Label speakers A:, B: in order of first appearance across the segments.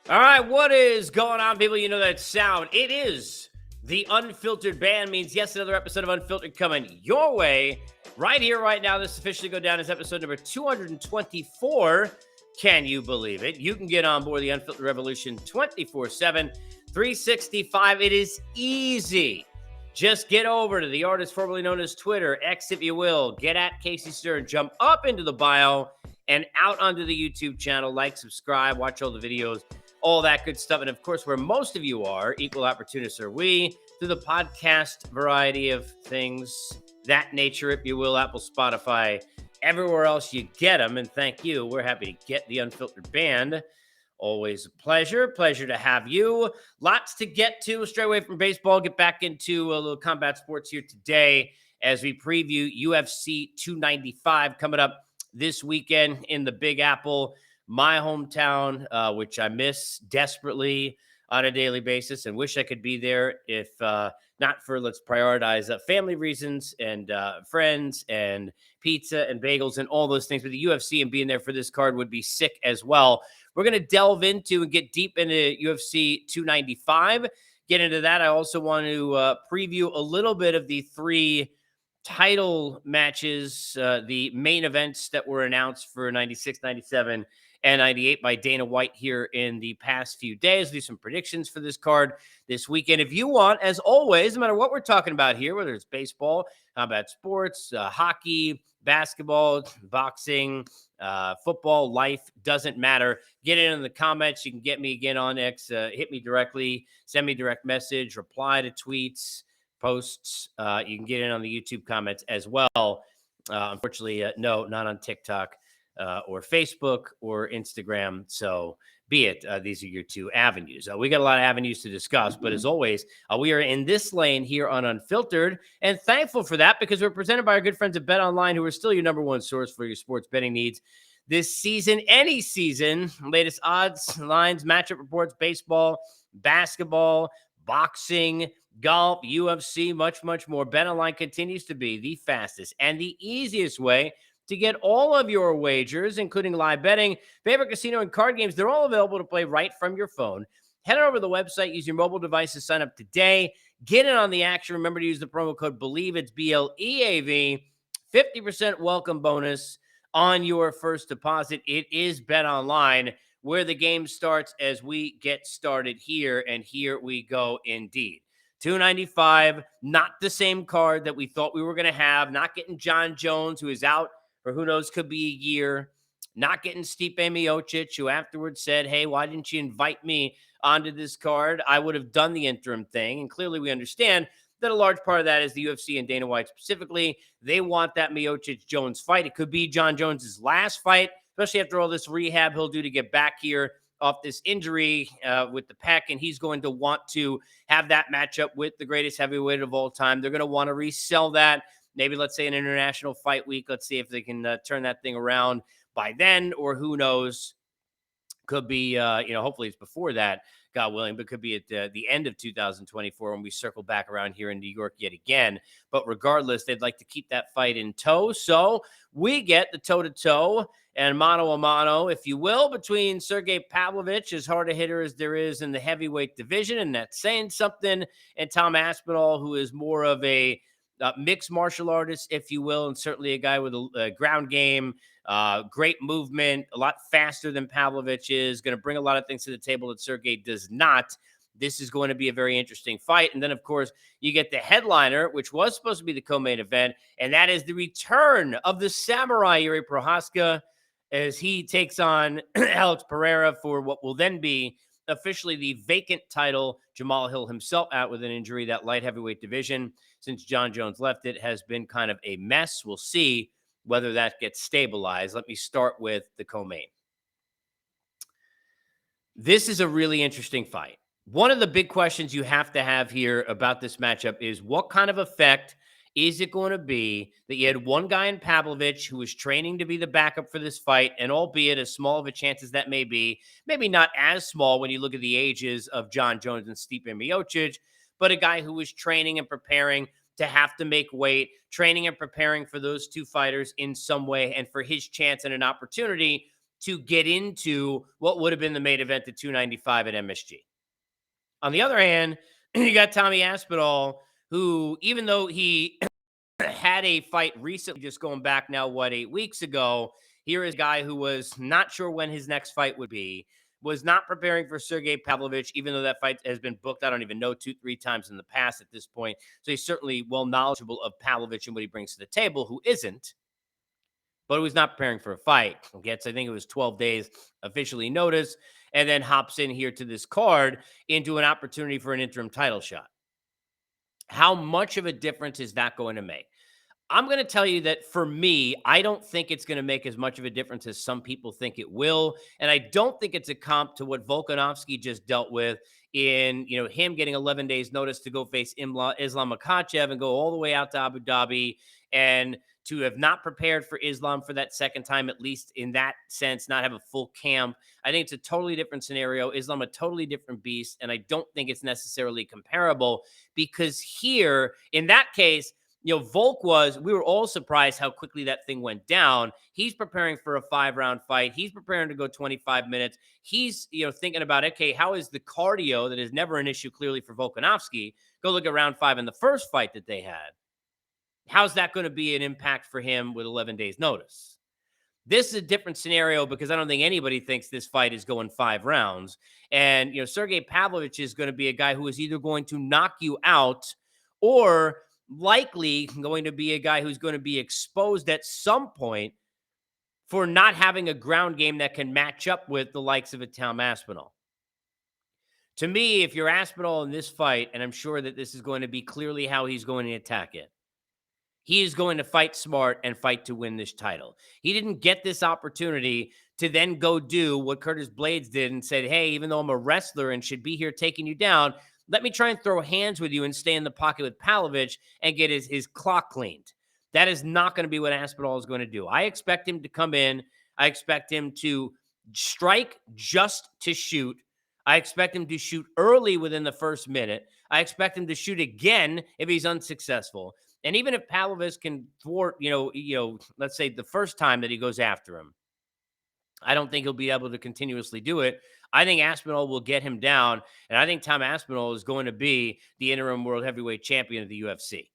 A: All right, what is going on, people? You know that sound. It is the Unfiltered Band. Means yes, another episode of Unfiltered coming your way right here, right now. This officially go down as episode number 224. Can you believe it? You can get on board the Unfiltered Revolution 24/7, 365. It is easy. Just get over to the artist formerly known as Twitter, X if you will. Get at Casey Stern, jump up into the bio and out onto the YouTube channel. Like, subscribe, watch all the videos, all that good stuff. And of course, where most of you are, equal opportunists are we, through the podcast variety of things, that nature, if you will, Apple, Spotify, everywhere else you get them. And thank you. We're happy to get the Unfiltered Band. Always a pleasure. Pleasure to have you. Lots to get to. Straight away from baseball, get back into a little combat sports here today as we preview UFC 295 coming up this weekend in the Big Apple, my hometown, which I miss desperately on a daily basis and wish I could be there if not for, let's prioritize family reasons and friends and pizza and bagels and all those things. But the UFC and being there for this card would be sick as well. We're going to delve into and get deep into UFC 295. Get into that. I also want to preview a little bit of the three title matches, the main events that were announced for 96, 97, and 98 by Dana White here in the past few days. Do some predictions for this card this weekend. If you want, as always, no matter what we're talking about here, whether it's baseball, combat sports, hockey, basketball, boxing, football, life, doesn't matter. Get in the comments. You can get me again on X. Hit me directly. Send me direct message. Reply to tweets, posts. You can get in on the YouTube comments as well. Unfortunately, no, not on TikTok or Facebook or Instagram. So be it. These are your two avenues. We got a lot of avenues to discuss, but as always, we are in this lane here on Unfiltered, and thankful for that because we're presented by our good friends at Bet Online, who are still your number one source for your sports betting needs this season, any season. Latest odds, lines, matchup reports, baseball, basketball, boxing, golf, UFC, much, much more. Bet Online continues to be the fastest and the easiest way to get all of your wagers, including live betting, favorite casino, and card games. They're all available to play right from your phone. Head on over to the website, use your mobile device to sign up today. Get in on the action. Remember to use the promo code BELIEVE. It's BLEAV. 50% welcome bonus on your first deposit. It is Bet Online, where the game starts as we get started here. And here we go indeed. 295, not the same card that we thought we were going to have. Not getting John Jones, who is out for who knows, could be a year. Not getting Stipe Miocic, who afterwards said, hey, why didn't you invite me onto this card? I would have done the interim thing. And clearly we understand that a large part of that is the UFC and Dana White specifically. They want that Miocic-Jones fight. It could be John Jones's last fight, especially after all this rehab he'll do to get back here off this injury with the pec, and he's going to want to have that matchup with the greatest heavyweight of all time. They're going to want to resell that. Maybe, let's say, an international fight week. Let's see if they can turn that thing around by then, or who knows, could be, hopefully it's before that, God willing, but could be at the end of 2024 when we circle back around here in New York yet again. But regardless, they'd like to keep that fight in tow. So we get the toe-to-toe and mano-a-mano, if you will, between Sergey Pavlovich, as hard a hitter as there is in the heavyweight division, and that's saying something, and Tom Aspinall, who is more of a mixed martial artist, if you will, and certainly a guy with a ground game, great movement, a lot faster than Pavlovich is, going to bring a lot of things to the table that Sergey does not. This is going to be a very interesting fight. And then, of course, you get the headliner, which was supposed to be the co-main event, and that is the return of the Samurai, Yuri Prohaska, as he takes on Alex Pereira for what will then be officially the vacant title. Jamal Hill himself out with an injury. That light heavyweight division, since John Jones left it, has been kind of a mess. We'll see whether that gets stabilized. Let me start with the co-main. This is a really interesting fight. One of the big questions you have to have here about this matchup is what kind of effect is it going to be that you had one guy in Pavlovich who was training to be the backup for this fight, and albeit as small of a chance as that may be, maybe not as small when you look at the ages of John Jones and Stipe Miocic, but a guy who was training and preparing to have to make weight, training and preparing for those two fighters in some way, and for his chance and an opportunity to get into what would have been the main event at 295 at MSG. On the other hand, you got Tommy Aspinall, who, even though he had a fight recently, just going back now, 8 weeks ago, here is a guy who was not sure when his next fight would be, was not preparing for Sergey Pavlovich, even though that fight has been booked, I don't even know, 2, 3 times in the past at this point. So he's certainly well knowledgeable of Pavlovich and what he brings to the table, who isn't, but who was not preparing for a fight. Gets, I think it was 12 days officially notice, and then hops in here to this card into an opportunity for an interim title shot. How much of a difference is that going to make? I'm going to tell you that for me, I don't think it's going to make as much of a difference as some people think it will. And I don't think it's a comp to what Volkanovski just dealt with in, him getting 11 days notice to go face Islam Makhachev and go all the way out to Abu Dhabi, and to have not prepared for Islam for that second time, at least in that sense, not have a full camp. I think it's a totally different scenario. Islam, a totally different beast. And I don't think it's necessarily comparable, because here, in that case, Volk we were all surprised how quickly that thing went down. He's preparing for a 5-round fight. He's preparing to go 25 minutes. He's, thinking about, okay, how is the cardio that is never an issue clearly for Volkanovski? Go look at round 5 in the first fight that they had. How's that going to be an impact for him with 11 days notice? This is a different scenario because I don't think anybody thinks this fight is going 5 rounds. And, Sergey Pavlovich is going to be a guy who is either going to knock you out or likely going to be a guy who's going to be exposed at some point for not having a ground game that can match up with the likes of a Tom Aspinall. To me, if you're Aspinall in this fight, and I'm sure that this is going to be clearly how he's going to attack it, he is going to fight smart and fight to win this title. He didn't get this opportunity to then go do what Curtis Blades did and said, hey, even though I'm a wrestler and should be here taking you down, let me try and throw hands with you and stay in the pocket with Pavlovich and get his clock cleaned. That is not going to be what Aspinall is going to do. I expect him to come in. I expect him to strike just to shoot. I expect him to shoot early within the first minute. I expect him to shoot again if he's unsuccessful. And even if Pavlovich can thwart, let's say the first time that he goes after him, I don't think he'll be able to continuously do it. I think Aspinall will get him down, and I think Tom Aspinall is going to be the interim world heavyweight champion of the UFC.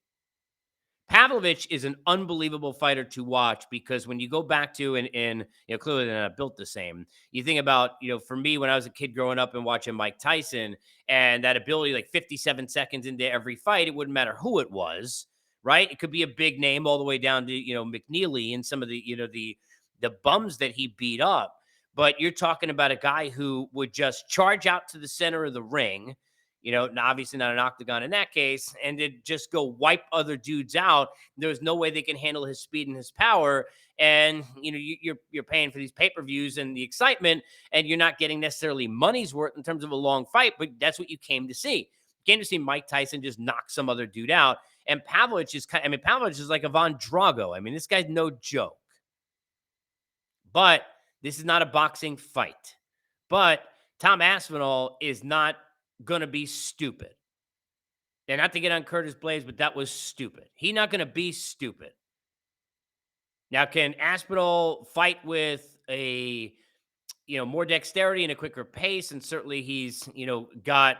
A: Pavlovich is an unbelievable fighter to watch because when you go back to, and clearly they're not built the same. You think about, for me, when I was a kid growing up and watching Mike Tyson and that ability, like 57 seconds into every fight, it wouldn't matter who it was, right? It could be a big name all the way down to, McNeely and some of the, the bums that he beat up. But you're talking about a guy who would just charge out to the center of the ring, obviously not an octagon in that case, and to just go wipe other dudes out. There's no way they can handle his speed and his power. And, you're paying for these pay-per-views and the excitement, and you're not getting necessarily money's worth in terms of a long fight, but that's what you came to see. You came to see Mike Tyson just knock some other dude out. And Pavlovich is like Ivan Drago. This guy's no joke. But this is not a boxing fight. But Tom Aspinall is not going to be stupid. And not to get on Curtis Blades, but that was stupid. He's not going to be stupid. Now, can Aspinall fight with a, more dexterity and a quicker pace? And certainly he's, got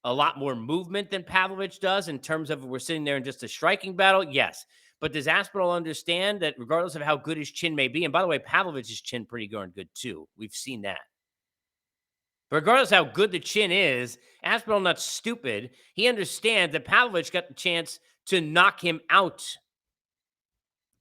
A: a lot more movement than Pavlovich does in terms of we're sitting there in just a striking battle. Yes. But does Aspinall understand that regardless of how good his chin may be, and by the way, Pavlovich's chin pretty darn good too. We've seen that. But regardless of how good the chin is, Aspinall not stupid. He understands that Pavlovich got the chance to knock him out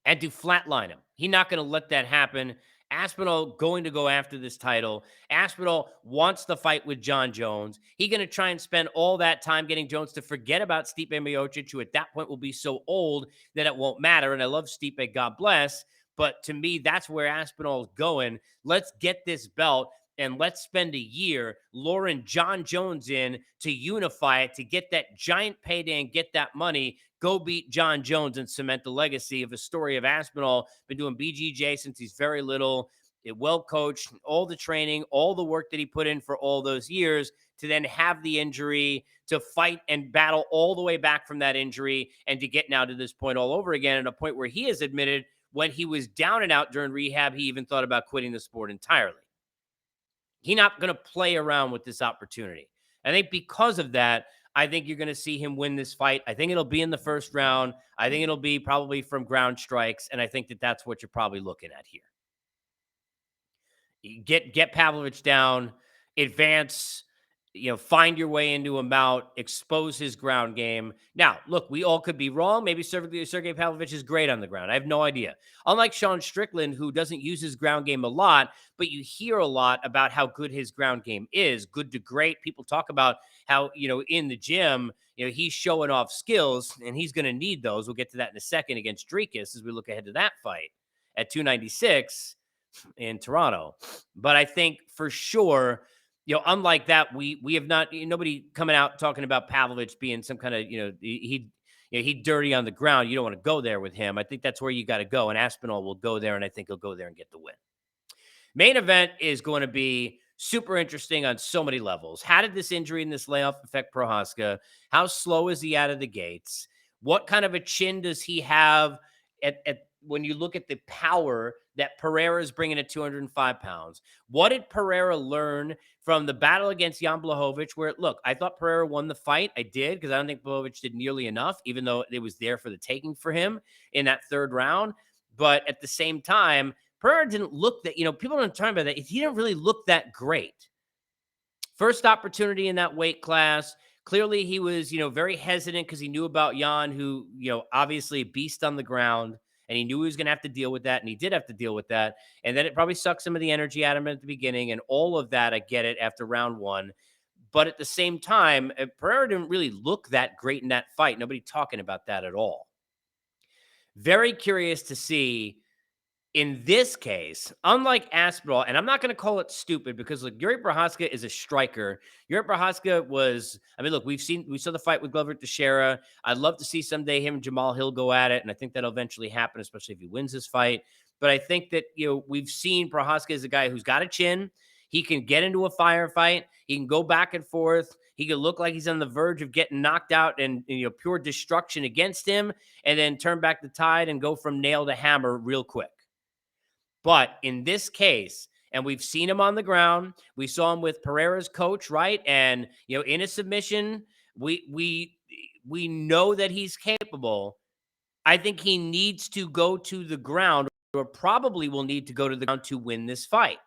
A: and to flatline him. He's not going to let that happen. Aspinall going to go after this title. Aspinall wants the fight with John Jones. He's going to try and spend all that time getting Jones to forget about Stipe Miocic, who at that point will be so old that it won't matter. And I love Stipe, God bless. But to me, that's where Aspinall is going. Let's get this belt and let's spend a year luring John Jones in to unify it, to get that giant payday and get that money. Go beat John Jones and cement the legacy of a story of Aspinall. Been doing BJJ since he's very little. Well coached, all the training, all the work that he put in for all those years, to then have the injury, to fight and battle all the way back from that injury, and to get now to this point all over again, at a point where he has admitted when he was down and out during rehab, he even thought about quitting the sport entirely. He's not going to play around with this opportunity. I think because of that, I think you're going to see him win this fight. I think it'll be in the first round. I think it'll be probably from ground strikes, and I think that that's what you're probably looking at here. Get Pavlovich down, advance, find your way into a mount, expose his ground game. Now, look, we all could be wrong. Maybe Sergey Pavlovich is great on the ground. I have no idea. Unlike Sean Strickland, who doesn't use his ground game a lot, but you hear a lot about how good his ground game is, good to great. People talk about how, in the gym, he's showing off skills, and he's going to need those. We'll get to that in a second against Dricus as we look ahead to that fight at 296 in Toronto. But I think for sure, unlike that, we have not nobody coming out talking about Pavlovich being some kind of he dirty on the ground. You don't want to go there with him. I think that's where you got to go, and Aspinall will go there, and I think he'll go there and get the win. Main event is going to be super interesting on so many levels. How did this injury and this layoff affect Prohaska? How slow is he out of the gates? What kind of a chin does he have at when you look at the power that Pereira is bringing at 205 pounds? What did Pereira learn from the battle against Jan Blachowicz? Where, look, I thought Pereira won the fight. I did, because I don't think Blachowicz did nearly enough, even though it was there for the taking for him in that third round. But at the same time, Pereira didn't look that, people don't talk about that. He didn't really look that great. First opportunity in that weight class. Clearly, he was, very hesitant because he knew about Jan, who, obviously a beast on the ground, and he knew he was going to have to deal with that, and he did have to deal with that. And then it probably sucked some of the energy out of him at the beginning, and all of that, I get it, after round one. But at the same time, Pereira didn't really look that great in that fight. Nobody talking about that at all. Very curious to see in this case, unlike Aspinall, and I'm not going to call it stupid because, look, Yuri Prohaska is a striker. Yuri Prohaska was, look, we saw the fight with Glover Teixeira. I'd love to see someday him and Jamal Hill go at it, and I think that'll eventually happen, especially if he wins this fight. But I think that, we've seen Prohaska as a guy who's got a chin. He can get into a firefight. He can go back and forth. He can look like he's on the verge of getting knocked out and, pure destruction against him, and then turn back the tide and go from nail to hammer real quick. But in this case, and we've seen him on the ground, we saw him with Pereira's coach, right? And in a submission, we know that he's capable. I think he needs to go to the ground, or probably will need to go to the ground to win this fight.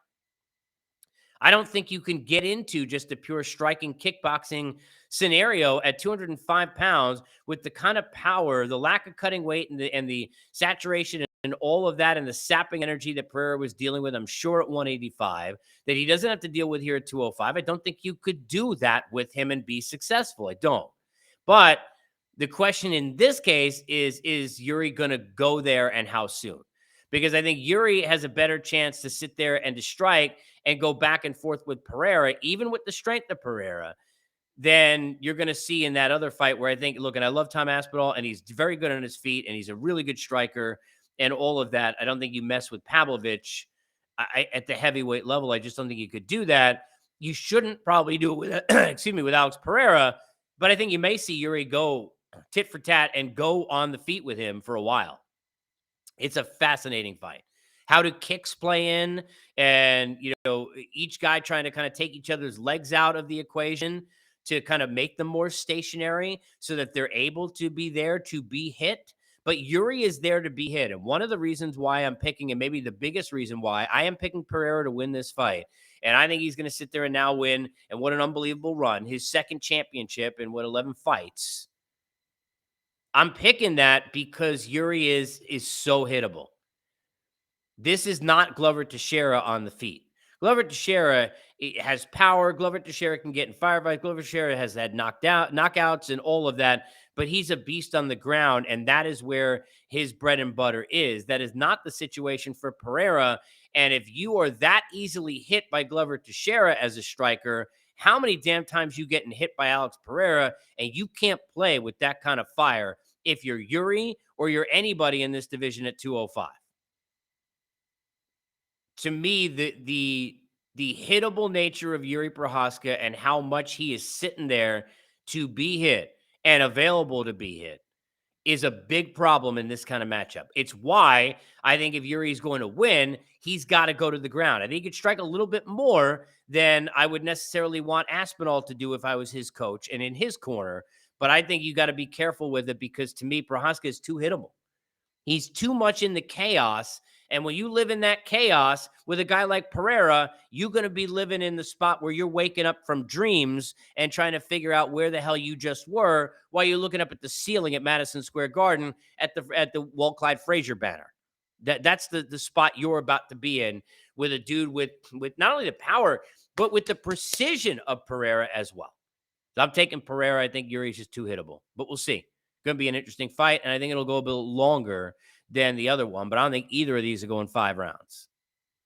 A: I don't think you can get into just a pure striking kickboxing scenario at 205 pounds with the kind of power, the lack of cutting weight, and the saturation and all of that, and the sapping energy that Pereira was dealing with, I'm sure, at 185, that he doesn't have to deal with here at 205. I don't think you could do that with him and be successful. I don't. But the question in this case is Yuri going to go there, and how soon? Because I think Yuri has a better chance to sit there and to strike and go back and forth with Pereira, even with the strength of Pereira, than you're going to see in that other fight where I think, look, and I love Tom Aspinall, and he's very good on his feet, and he's a really good striker and all of that. I don't think you mess with Pavlovich at the heavyweight level. I just don't think you could do that. You shouldn't probably do it with, excuse me, with Alex Pereira, but I think you may see Yuri go tit for tat and go on the feet with him for a while. It's a fascinating fight. How do kicks play in? And, each guy trying to kind of take each other's legs out of the equation to kind of make them more stationary so that they're able to be there to be hit. But Yuri is there to be hit. And one of the reasons why I'm picking, and maybe the biggest reason why I am picking Pereira to win this fight, and I think he's going to sit there and now win, and what an unbelievable run, his second championship in 11 fights. I'm picking that because Yuri is so hittable. This is not Glover Teixeira on the feet. Glover Teixeira has power. Glover Teixeira can get in firefights. Glover Teixeira has had knockouts and all of that, but he's a beast on the ground, and that is where his bread and butter is. That is not the situation for Pereira. And if you are that easily hit by Glover Teixeira as a striker, how many damn times you getting hit by Alex Pereira, and you can't play with that kind of fire if you're Yuri or you're anybody in this division at 205. To me, the hittable nature of Yuri Prohaska and how much he is sitting there to be hit and available to be hit is a big problem in this kind of matchup. It's why I think if Yuri's going to win, he's got to go to the ground. I think he could strike a little bit more than I would necessarily want Aspinall to do if I was his coach and in his corner. But I think you got to be careful with it because to me, Prohaska is too hittable. He's too much in the chaos. And when you live in that chaos with a guy like Pereira, you're going to be living in the spot where you're waking up from dreams and trying to figure out where the hell you just were while you're looking up at the ceiling at Madison Square Garden at the Walt Clyde Frazier banner. That's the spot you're about to be in with a dude with not only the power, but with the precision of Pereira as well. So I'm taking Pereira. I think Yuri's just too hittable, but we'll see. Going to be an interesting fight, and I think it'll go a bit longer than the other one, but I don't think either of these are going 5 rounds.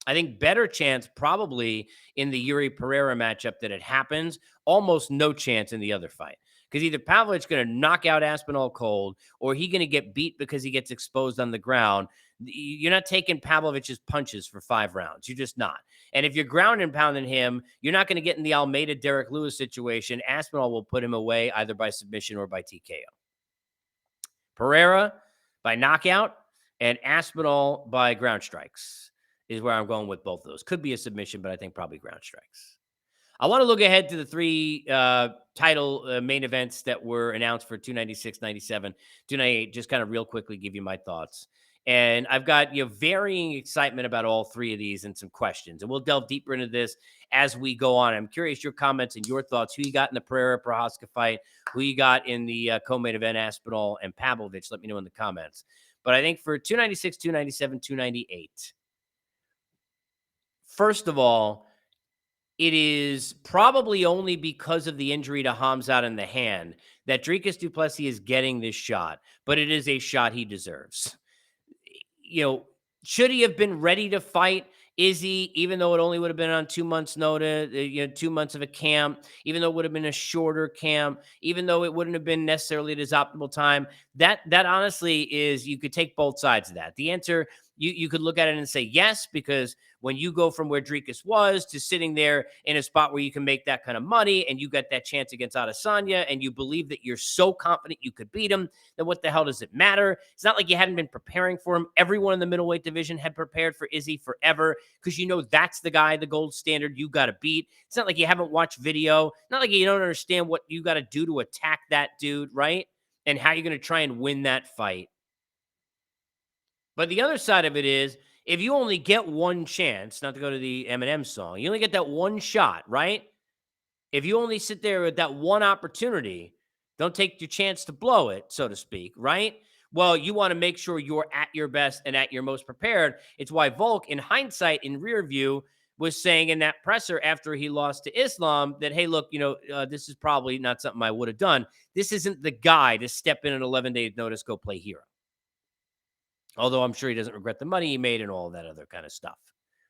A: I think better chance probably in the Yuri Pereira matchup that it happens, almost no chance in the other fight. Because either Pavlovic's going to knock out Aspinall cold or he's going to get beat because he gets exposed on the ground. You're not taking Pavlovic's punches for 5 rounds. You're just not. And if you're ground and pounding him, you're not going to get in the Almeida Derek Lewis situation. Aspinall will put him away either by submission or by TKO. Pereira by knockout and Aspinall by ground strikes is where I'm going with both of those. Could be a submission, but I think probably ground strikes. I want to look ahead to the 3 title main events that were announced for 296, 97, 298. Just kind of real quickly give you my thoughts. And I've got varying excitement about all 3 of these and some questions. And we'll delve deeper into this as we go on. I'm curious your comments and your thoughts. Who you got in the Pereira Prohaska fight? Who you got in the co-main event, Aspinall and Pavlovich? Let me know in the comments. But I think for 296, 297, 298, first of all, it is probably only because of the injury to Hamzat in the hand that Dricus du Plessis is getting this shot, but it is a shot he deserves. Should he have been ready to fight? Is he, even though it only would have been on 2 months' notice, 2 months of a camp, even though it would have been a shorter camp, even though it wouldn't have been necessarily at his optimal time? That honestly is, you could take both sides of that. The answer, you could look at it and say yes, because when you go from where Dricus was to sitting there in a spot where you can make that kind of money and you got that chance against Adesanya and you believe that you're so confident you could beat him, then what the hell does it matter? It's not like you hadn't been preparing for him. Everyone in the middleweight division had prepared for Izzy forever because that's the guy, the gold standard you got to beat. It's not like you haven't watched video. Not like you don't understand what you got to do to attack that dude, right? And how you're going to try and win that fight. But the other side of it is, if you only get one chance, not to go to the Eminem song, you only get that one shot, right? If you only sit there with that one opportunity, don't take your chance to blow it, so to speak, right? Well, you want to make sure you're at your best and at your most prepared. It's why Volk, in hindsight, in rear view, was saying in that presser after he lost to Islam that, hey, look, this is probably not something I would have done. This isn't the guy to step in an 11-day notice, go play hero. Although I'm sure he doesn't regret the money he made and all that other kind of stuff,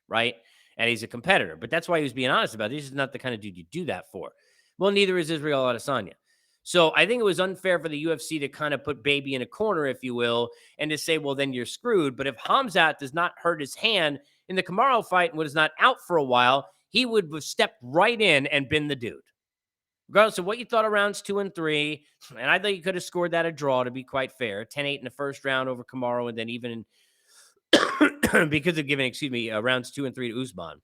A: right? And he's a competitor. But that's why he was being honest about it. This is not the kind of dude you do that for. Well, neither is Israel Adesanya. So I think it was unfair for the UFC to kind of put baby in a corner, if you will, and to say, well, then you're screwed. But if Hamzat does not hurt his hand in the Kamaru fight and was not out for a while, he would have stepped right in and been the dude. Regardless of what you thought of rounds 2 and 3, and I thought you could have scored that a draw, to be quite fair. 10-8 in the first round over Kamaru, and then even because of giving, rounds 2 and 3 to Usman.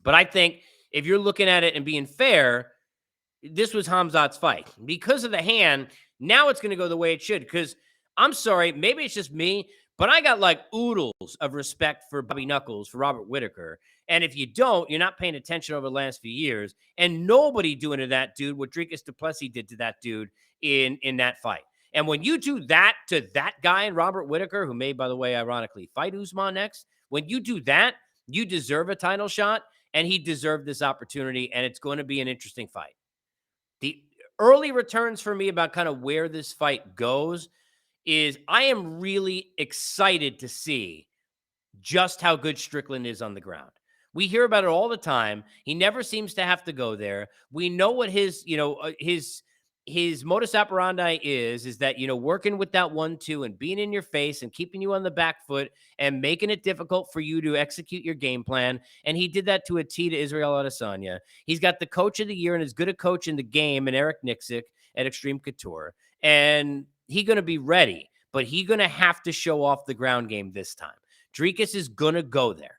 A: But I think if you're looking at it and being fair, this was Hamzat's fight. Because of the hand, now it's going to go the way it should. Because I'm sorry, maybe it's just me, but I got like oodles of respect for Bobby Knuckles, for Robert Whittaker. And if you don't, you're not paying attention over the last few years. And nobody doing to that dude what Dricus du Plessis did to that dude in that fight. And when you do that to that guy and Robert Whittaker, who may, by the way, ironically, fight Usman next, when you do that, you deserve a title shot, and he deserved this opportunity, and it's going to be an interesting fight. The early returns for me about kind of where this fight goes is I am really excited to see just how good Strickland is on the ground. We hear about it all the time. He never seems to have to go there. We know what his modus operandi is that, working with that 1-2 and being in your face and keeping you on the back foot and making it difficult for you to execute your game plan. And he did that to a T to Israel Adesanya. He's got the coach of the year and as good a coach in the game and Eric Nixick at Extreme Couture. And he going to be ready, but he going to have to show off the ground game this time. Dricus is going to go there.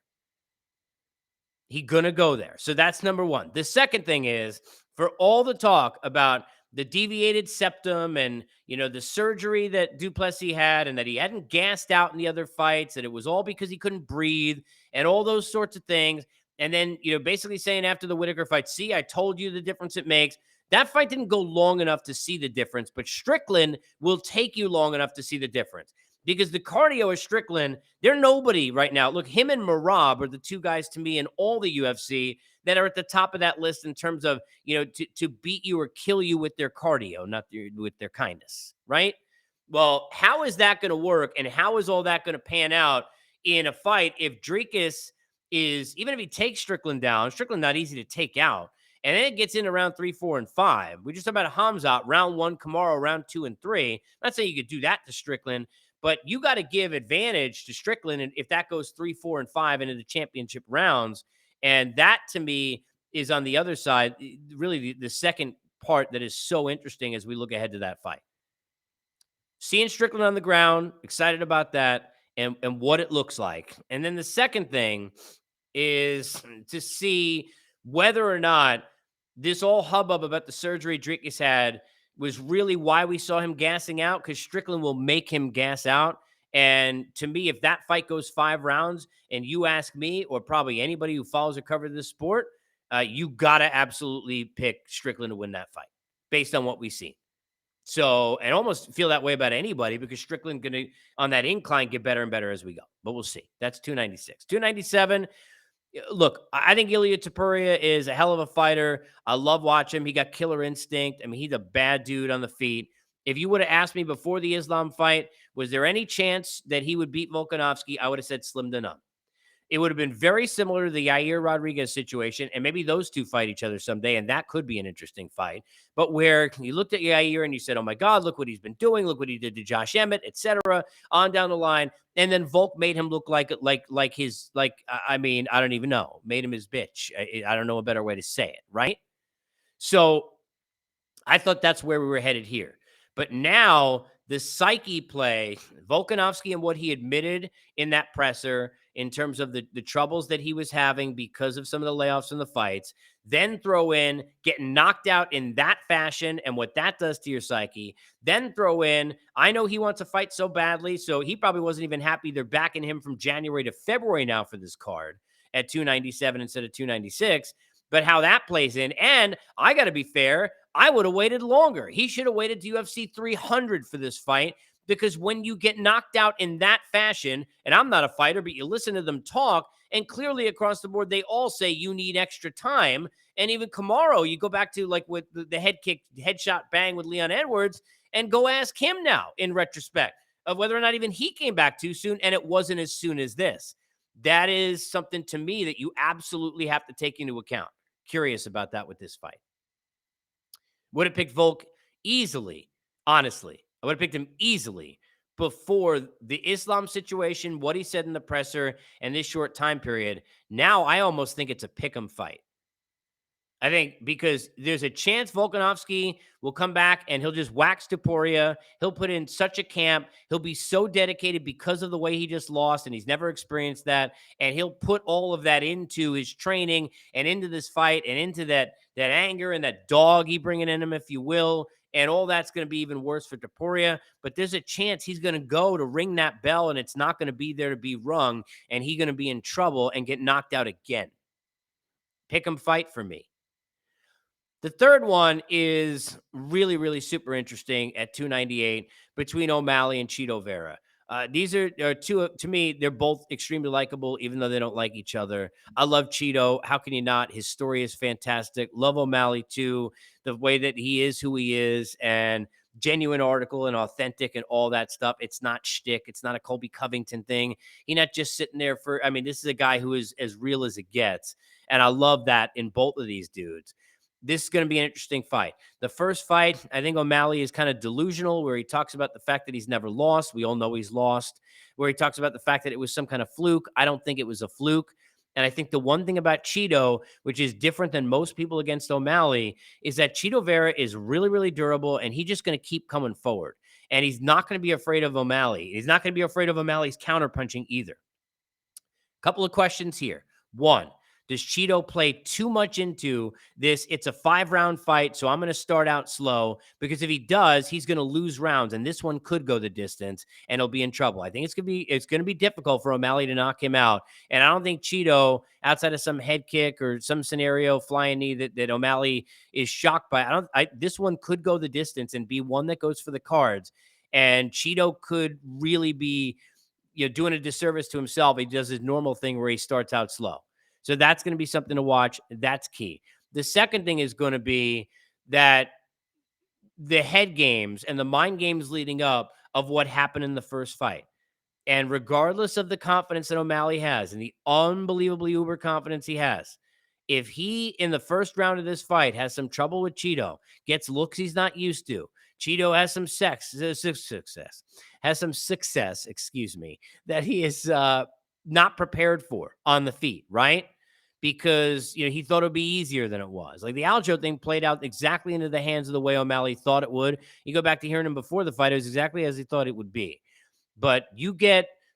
A: He going to go there. So that's number one. The second thing is, for all the talk about the deviated septum and, the surgery that Duplessis had and that he hadn't gassed out in the other fights, and it was all because he couldn't breathe and all those sorts of things. And then, basically saying after the Whitaker fight, see, I told you the difference it makes. That fight didn't go long enough to see the difference, but Strickland will take you long enough to see the difference. Because the cardio of Strickland, they're nobody right now. Look, him and Marab are the two guys to me in all the UFC that are at the top of that list in terms of, to beat you or kill you with their cardio, not with their kindness, right? Well, how is that going to work? And how is all that going to pan out in a fight if Dricus is, even if he takes Strickland down, Strickland not easy to take out, and then it gets into round 3, 4, and 5. We just talked about Hamzat, round 1, Kamaru, round 2 and 3. I'm not saying you could do that to Strickland, but you got to give advantage to Strickland, and if that goes 3, 4, and 5 into the championship rounds. And that, to me, is on the other side, really the second part that is so interesting as we look ahead to that fight. Seeing Strickland on the ground, excited about that, and what it looks like. And then the second thing is to see whether or not this all hubbub about the surgery Dricus had was really why we saw him gassing out, because Strickland will make him gas out. And to me, if that fight goes 5 rounds, and you ask me, or probably anybody who follows or covers this sport, you got to absolutely pick Strickland to win that fight based on what we've seen. So, and almost feel that way about anybody, because Strickland going to, on that incline, get better and better as we go. But we'll see. That's 296. 297. Look, I think Ilya Topuria is a hell of a fighter. I love watching him. He got killer instinct. I mean, he's a bad dude on the feet. If you would have asked me before the Islam fight, was there any chance that he would beat Volkanovski, I would have said slim to none. It would have been very similar to the Yair Rodriguez situation, and maybe those two fight each other someday, and that could be an interesting fight. But where you looked at Yair and you said, oh my God, look what he's been doing. Look what he did to Josh Emmett, etc. On down the line. And then Volk made him look like his, I mean, I don't even know. Made him his bitch. I don't know a better way to say it, right? So I thought that's where we were headed here. But now the psyche play, Volkanovski and what he admitted in that presser in terms of the troubles that he was having because of some of the layoffs in the fights, then throw in getting knocked out in that fashion and what that does to your psyche, then throw in, I know he wants to fight so badly, so he probably wasn't even happy they're backing him from January to February now for this card at 297 instead of 296, but how that plays in. And I got to be fair, I would have waited longer. He should have waited to UFC 300 for this fight, because when you get knocked out in that fashion, and I'm not a fighter, but you listen to them talk, and clearly across the board, they all say you need extra time. And even Kamaru, you go back to like with the headshot bang with Leon Edwards, and go ask him now in retrospect of whether or not even he came back too soon, and it wasn't as soon as this. That is something to me that you absolutely have to take into account. Curious about that with this fight. Would have picked Volk easily, honestly. I would have picked him easily before the Islam situation, what he said in the presser, and this short time period. Now I almost think it's a pick'em fight. I think because there's a chance Volkanovski will come back and he'll just wax Topuria. He'll put in such a camp. He'll be so dedicated because of the way he just lost, and he's never experienced that. And he'll put all of that into his training and into this fight and into that anger and that dog he bringing in him, if you will. And all that's going to be even worse for Topuria. But there's a chance he's going to go to ring that bell, and it's not going to be there to be rung, and he's going to be in trouble and get knocked out again. Pick 'em fight for me. The third one is really, really super interesting at 298 between O'Malley and Chito Vera. These are two, to me, they're both extremely likable, even though they don't like each other. I love Chito. How can you not? His story is fantastic. Love O'Malley, too. The way that he is who he is, and genuine article and authentic and all that stuff. It's not shtick. It's not a Colby Covington thing. He's not just sitting there for, I mean, this is a guy who is as real as it gets. And I love that in both of these dudes. This is going to be an interesting fight. The first fight, I think O'Malley is kind of delusional, where he talks about the fact that he's never lost. We all know he's lost. Where he talks about the fact that it was some kind of fluke. I don't think it was a fluke. And I think the one thing about Chito, which is different than most people against O'Malley, is that Chito Vera is really, really durable, and he's just going to keep coming forward. and he's not going to be afraid of O'Malley. He's not going to be afraid of O'Malley's counterpunching either. Couple of questions here. One, does Cheeto play too much into this? It's a 5-round fight, so I'm going to start out slow, because if he does, he's going to lose rounds, and this one could go the distance, and he'll be in trouble. I think it's going to be difficult for O'Malley to knock him out, and I don't think Cheeto, outside of some head kick or some scenario flying knee that O'Malley is shocked by, this one could go the distance and be one that goes for the cards, and Cheeto could really be doing a disservice to himself. He does his normal thing where he starts out slow. So that's going to be something to watch. That's key. The second thing is going to be that the head games and the mind games leading up of what happened in the first fight. And regardless of the confidence that O'Malley has and the unbelievably uber confidence he has, if he in the first round of this fight has some trouble with Cheeto, gets looks he's not used to, Cheeto has some success, excuse me, that he is not prepared for on the feet, right? Because he thought it would be easier than it was. Like the Aljo thing played out exactly into the hands of the way O'Malley thought it would. You go back to hearing him before the fight, it was exactly as he thought it would be. But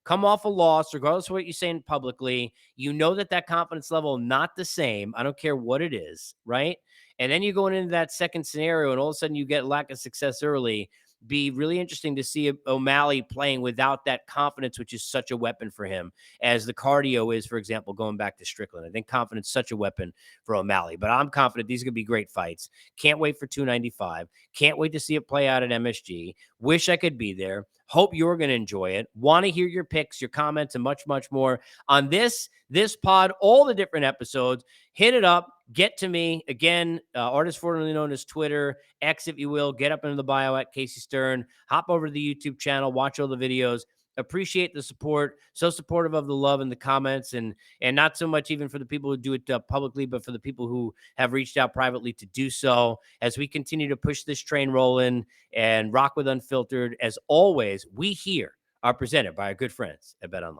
A: come off a loss, regardless of what you're saying publicly, that confidence level not the same. I don't care what it is, right? And then you're going into that second scenario, and all of a sudden you get lack of success early. Be really interesting to see O'Malley playing without that confidence, which is such a weapon for him, as the cardio is, for example, going back to Strickland. I think confidence is such a weapon for O'Malley. But I'm confident these are going to be great fights. Can't wait for 295. Can't wait to see it play out at MSG. Wish I could be there. Hope you're going to enjoy it. Want to hear your picks, your comments, and much, much more on this pod, all the different episodes. Hit it up. Get to me. Again, artist formerly known as Twitter, X, if you will. Get up into the bio at Casey Stern. Hop over to the YouTube channel. Watch all the videos. Appreciate the support. So supportive of the love and the comments, and not so much even for the people who do it publicly, but for the people who have reached out privately to do so as we continue to push this train rolling and rock with Unfiltered. As always, we here are presented by our good friends at BetOnline.